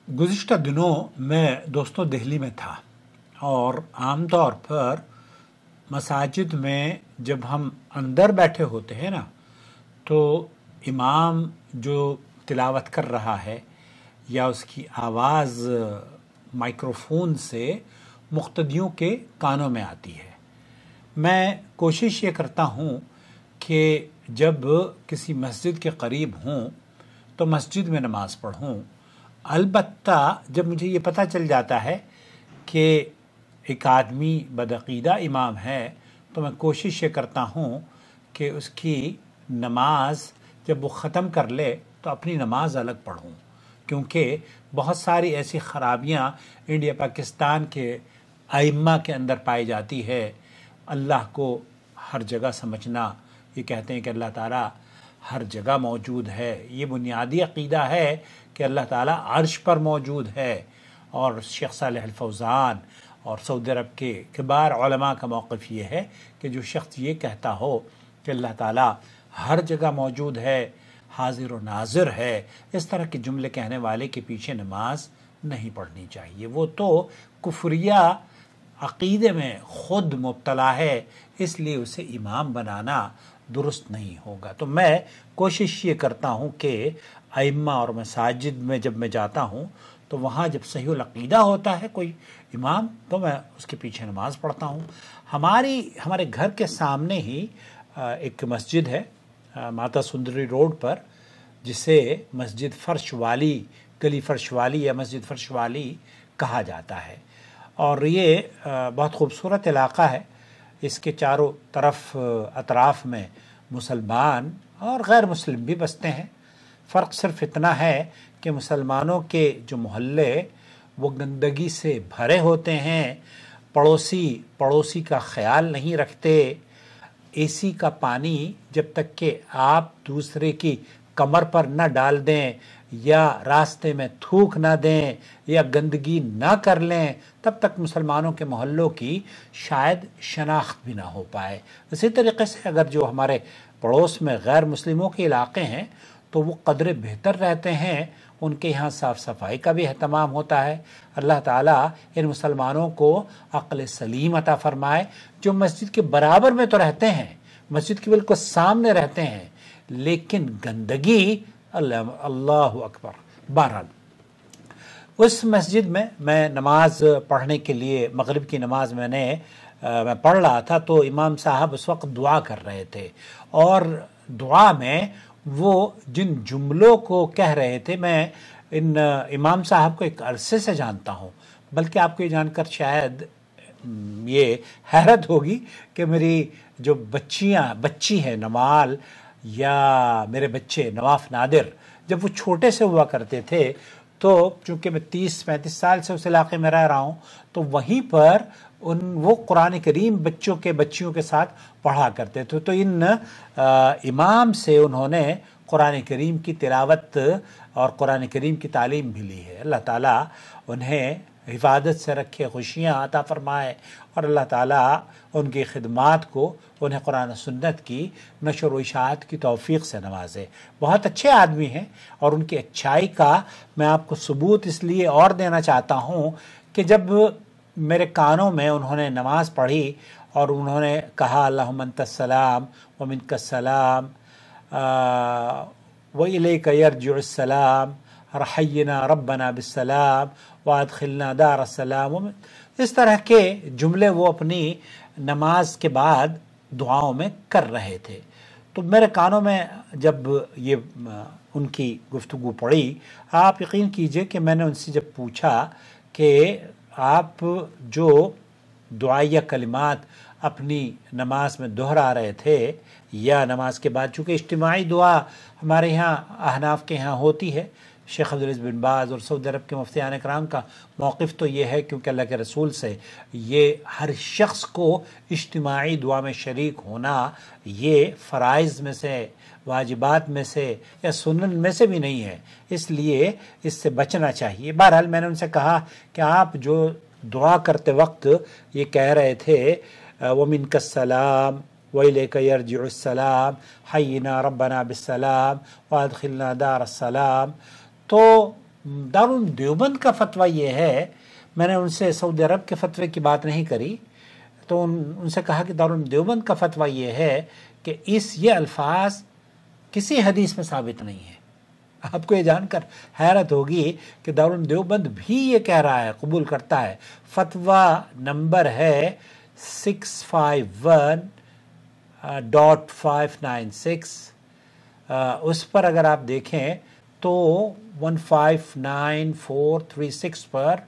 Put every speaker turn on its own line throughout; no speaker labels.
गुज़िश्ता दिनों मैं दोस्तों दिल्ली में था और आम तौर पर मसाजिद में जब हम अंदर बैठे होते हैं ना, तो इमाम जो तिलावत कर रहा है या उसकी आवाज़ माइक्रोफोन से मुक़्तदियों के कानों में आती है। मैं कोशिश ये करता हूँ कि जब किसी मस्जिद के करीब हूँ तो मस्जिद में नमाज़ पढ़ूँ। अलबत्ता जब मुझे ये पता चल जाता है कि एक आदमी बदअक़ीदा इमाम है तो मैं कोशिश ये करता हूँ कि उसकी नमाज जब वो ख़त्म कर ले तो अपनी नमाज अलग पढ़ूँ, क्योंकि बहुत सारी ऐसी ख़राबियाँ इंडिया पाकिस्तान के आइम्मा के अंदर पाई जाती है। अल्लाह को हर जगह समझना, ये कहते हैं कि अल्लाह ताला हर जगह मौजूद है, ये बुनियादी अक़ीदा है कि अल्लाह ताला अर्श पर मौजूद है। और शेख सालेह अल फौज़ान और सऊदी अरब के किबार उलमा का मौक़िफ़ ये है कि जो शख्स ये कहता हो कि अल्लाह ताला हर जगह मौजूद है, हाजिर व नाज़िर है, इस तरह के जुमले कहने वाले के पीछे नमाज नहीं पढ़नी चाहिए। वो तो कुफ्रिया अक़ीदे में ख़ुद मुब्तला है, इसलिए उसे इमाम बनाना दुरुस्त नहीं होगा। तो मैं कोशिश ये करता हूँ कि अइम्मा और मसाजिद में जब मैं जाता हूँ तो वहाँ जब सहीहुल अक़ीदा होता है कोई इमाम तो मैं उसके पीछे नमाज़ पढ़ता हूँ। हमारे घर के सामने ही एक मस्जिद है माता सुंदरी रोड पर, जिसे मस्जिद फ़र्श वाली, गली फ़र्श वाली या मस्जिद फ़र्श वाली कहा जाता है। और ये बहुत खूबसूरत इलाक़ा है। इसके चारों तरफ अतराफ़ में मुसलमान और गैर मुस्लिम भी बसते हैं। फ़र्क सिर्फ इतना है कि मुसलमानों के जो मोहल्ले वो गंदगी से भरे होते हैं, पड़ोसी का ख़याल नहीं रखते। एसी का पानी जब तक कि आप दूसरे की कमर पर न डाल दें या रास्ते में थूक ना दें या गंदगी ना कर लें, तब तक मुसलमानों के मोहल्लों की शायद शनाख्त भी ना हो पाए। इसी तरीक़े से अगर जो हमारे पड़ोस में गैर मुस्लिमों के इलाक़े हैं तो वो कदरे बेहतर रहते हैं, उनके यहाँ साफ़ सफाई का भी अहतमाम होता है। अल्लाह ताला इन मुसलमानों को अक़्ल सलीम अता फ़रमाए, जो मस्जिद के बराबर में तो रहते हैं, मस्जिद के बिल्कुल सामने रहते हैं, लेकिन गंदगी, अल्लाहु अकबर। बहरहाल उस मस्जिद में मैं नमाज पढ़ने के लिए, मगरिब की नमाज मैं पढ़ रहा था तो इमाम साहब उस वक्त दुआ कर रहे थे और दुआ में वो जिन जुमलों को कह रहे थे, मैं इन इमाम साहब को एक अरसे से जानता हूँ, बल्कि आपको ये जानकर शायद ये हैरत होगी कि मेरी जो बच्ची है नवाल या मेरे बच्चे नवाफ नादिर, जब वो छोटे से हुआ करते थे तो चूँकि मैं 30-35 साल से उस इलाक़े में रह रहा हूँ, तो वहीं पर वो कुरान करीम बच्चियों के साथ पढ़ा करते थे। तो इन इमाम से उन्होंने कुरान करीम की तिलावत और कुरान करीम की तालीम भी ली है। अल्लाह ताला उन्हें हिफाजत से रखे, खुशियाँ अता फ़रमाए और अल्लाह ताला उनकी खिदमात को, उन्हें कुरान सुन्नत की नशर व इशाअत की तौफ़ीक़ से नवाजे। बहुत अच्छे आदमी हैं और उनकी अच्छाई का मैं आपको सबूत इसलिए और देना चाहता हूँ कि जब मेरे कानों में उन्होंने नमाज़ पढ़ी और उन्होंने कहा अल्लाहुम्मा अंतस्सलाम व मिनकस्सलाम व इलैका यरजिउस्सलाम रहय्यना रब्बना बिस्सलाम व अदखिलना दारस्सलाम, इस तरह के जुमले वो अपनी नमाज के बाद दुआओं में कर रहे थे। तो मेरे कानों में जब ये उनकी गुफ्तगू पड़ी, आप यकीन कीजिए कि मैंने उनसे जब पूछा कि आप जो दुआया कलिमात अपनी नमाज में दोहरा रहे थे या नमाज के बाद, चूँकि इज्तिमाई दुआ हमारे यहाँ अहनाफ के यहाँ होती है, शेख अब्दुल अज़ीज़ बिन बाज़ और सऊदी अरब के मुफ्तियान इकराम का मौक़िफ़ तो ये है, क्योंकि अल्लाह के रसूल से ये हर शख्स को इज्तिमाई दुआ में शरीक होना ये फ़राइज़ में से, वाजिबात में से या सुन्नत में से भी नहीं है, इसलिए इससे बचना चाहिए। बहरहाल मैंने उनसे कहा कि आप जो दुआ करते वक्त ये कह रहे थे व मिनकस्सलाम व इलैका यरजिउस्सलाम हय्यिना रब्बना बिस्सलाम व अदखिलना दारस्सलाम, तो दारुल देवबंद का फतवा ये है, मैंने उनसे सऊदी अरब के फतवे की बात नहीं करी, तो उनसे कहा कि दारुल देवबंद का फतवा ये है कि ये अल्फाज किसी हदीस में साबित नहीं है। आपको ये जानकर हैरत होगी कि दारुल देवबंद भी ये कह रहा है, कबूल करता है। फतवा नंबर है 651.596, उस पर अगर आप देखें तो 159436 पर,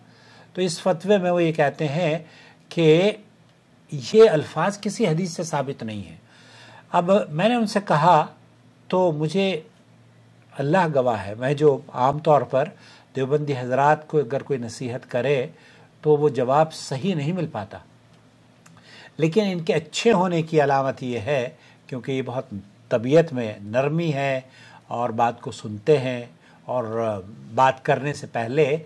तो इस फतवे में वो ये कहते हैं कि ये अल्फाज किसी हदीस से साबित नहीं है। अब मैंने उनसे कहा, तो मुझे अल्लाह गवाह है, मैं जो आम तौर पर देवबंदी हजरात को अगर कोई नसीहत करे तो वो जवाब सही नहीं मिल पाता, लेकिन इनके अच्छे होने की अलामत ये है क्योंकि ये बहुत तबीयत में नरमी है और बात को सुनते हैं और बात करने से पहले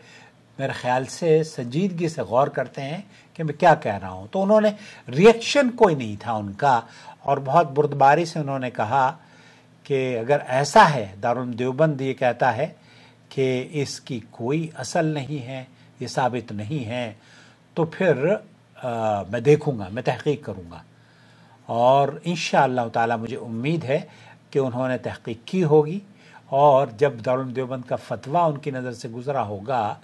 मेरे ख्याल से संजीदगी से गौर करते हैं कि मैं क्या कह रहा हूँ। तो उन्होंने रिएक्शन कोई नहीं था उनका, और बहुत बुर्दबारी से उन्होंने कहा कि अगर ऐसा है, दारुल देवबंद ये कहता है कि इसकी कोई असल नहीं है, ये साबित नहीं है, तो फिर मैं देखूँगा, मैं तहक़ीक़ करूँगा। और इंशाअल्लाह ताला मुझे उम्मीद है कि उन्होंने तहक़ीक़ की होगी, और जब दारुल देवबंद का फतवा उनकी नज़र से गुज़रा होगा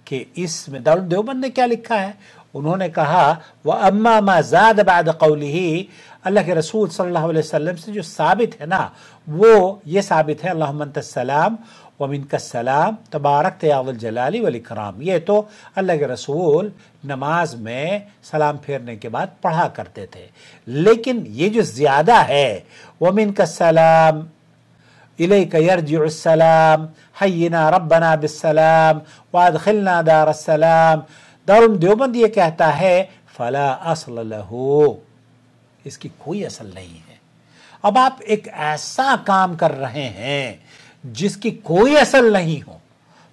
कि इसमें दारुल देवबंद ने क्या लिखा है, उन्होंने कहा व अम्मा मा ज़ाद बाद क़ौलिही, अल्लाह के रसूल सल्लल्लाहु अलैहि वसल्लम से जो साबित है ना, वो ये साबित है अल्लाहुम्मा अंतस सलाम व मिनकस सलाम तबारक या वल जलाली वल इकराम। ये तो अल्लाह के रसूल नमाज में सलाम फेरने के बाद पढ़ा करते थे, लेकिन ये जो ज़्यादा है व मिनकस सलाम इलैका यरजिउस सलाम हय्यिना रब्बना बिस्सलाम व अदखिलना दारस सलाम, दारुल देवबंद ये कहता है फला अस्ल लहू, इसकी कोई असल नहीं है। अब आप एक ऐसा काम कर रहे हैं जिसकी कोई असल नहीं हो,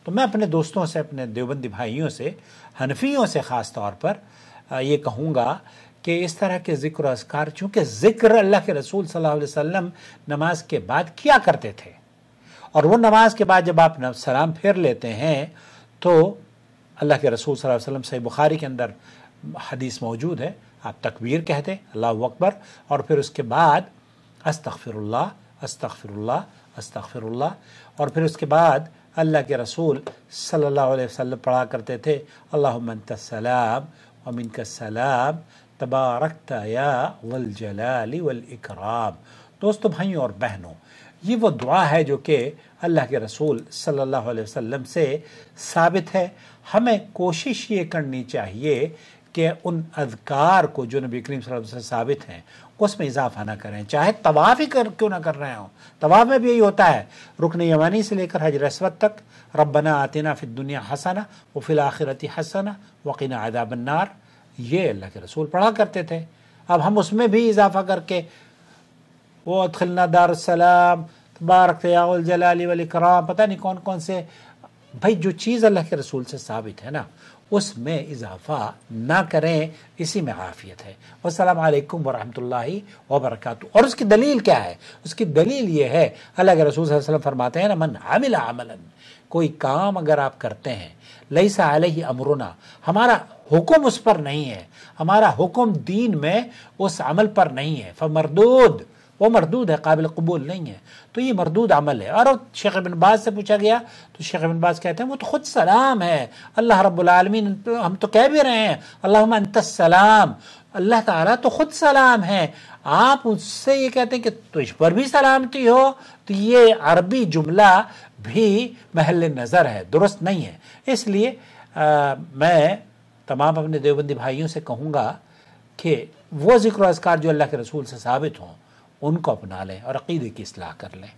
तो मैं अपने दोस्तों से, अपने देवबंदी भाइयों से, हनफियों से ख़ास तौर पर ये कहूँगा कि इस तरह के ज़िक्र अज़कार, चूँकि ज़िक्र अल्लाह के रसूल सल्लल्लाहु अलैहि वसल्लम नमाज के बाद किया करते थे, और वो नमाज के बाद जब आप सलाम फेर लेते हैं तो अल्लाह के रसूल सल्लल्लाहु अलैहि वसल्लम, सही बुखारी के अंदर हदीस मौजूद है, आप तकबीर कहते अल्लाहु अकबर, और फिर उसके बाद अस्तग़फिरुल्लाह अस्तग़फिरुल्लाह अस्तग़फिरुल्लाह, और फिर उसके बाद अल्लाह के रसूल सल्लल्लाहु अलैहि वसल्लम पढ़ा करते थे अल्लाहुम्मा अंतस सलाम व मिनकस सलाम तबारकता या वल जलाली वल इकराम। दोस्तों, भाइयों और बहनों, ये वो दुआ है जो कि अल्लाह के रसूल सल्लल्लाहु अलैहि वसल्लम से साबित है। हमें कोशिश ये करनी चाहिए कि उन अज़कार को जो नबी करीम सल्लल्लाहु अलैहि वसल्लम से साबित हैं उसमें इजाफा ना करें, चाहे तवाफ़ ही क्यों ना कर रहे हों। तवाफ़ में भी यही होता है, रुकन यमानी से लेकर हजर अस्वद तक, रब्बना आतिना फिद दुनिया हसना व फिल आखिरती हसना व क़िना अज़ाबन नार, ये अल्लाह के रसूल पढ़ा करते थे। अब हम उसमें भी इजाफा करके वो अदखिलना दारुस सलाम तबारक या वल जलाली वल इकराम, पता नहीं कौन कौन से, भाई जो चीज़ अल्लाह के रसूल से साबित है ना, उसमें इजाफा ना करें, इसी में आफियत है। वस्सलामु अलैकुम वरहमतुल्लाहि वबरकातुहू। और उसकी दलील क्या है? उसकी दलील ये है, अल्लाह के रसूल सल्लल्लाहु अलैहि वसल्लम फरमाते हैं ना, मन आमिला अमलन, कोई काम अगर आप करते हैं, लैसा अलैहि अमरुना, हमारा हुक्म उस पर नहीं है, हमारा हुक्म दीन में उस अमल पर नहीं है, फमरदूद, वो मरदूद है, काबिल कबूल नहीं है, तो ये मरदूद अमल है। और शेख इब्न बाज से पूछा गया तो शेख इब्न बाज कहते हैं वो तो खुद सलाम है, अल्लाह रब्बुल आलमीन, हम तो कह भी रहे हैं अल्लाहुम्मा अंतस सलाम, अल्लाह ताला तो खुद सलाम है, आप उससे ये कहते हैं कि तुझ पर भी सलामती हो, तो ये अरबी जुमला भी महल नज़र है, दुरुस्त नहीं है। इसलिए मैं तमाम अपने देवबंदी भाइयों से कहूँगा कि वो ज़िक्र अज़कार जो अल्लाह के रसूल से साबित हों उनको अपना लें और अक़ीदे की इस्लाह कर लें।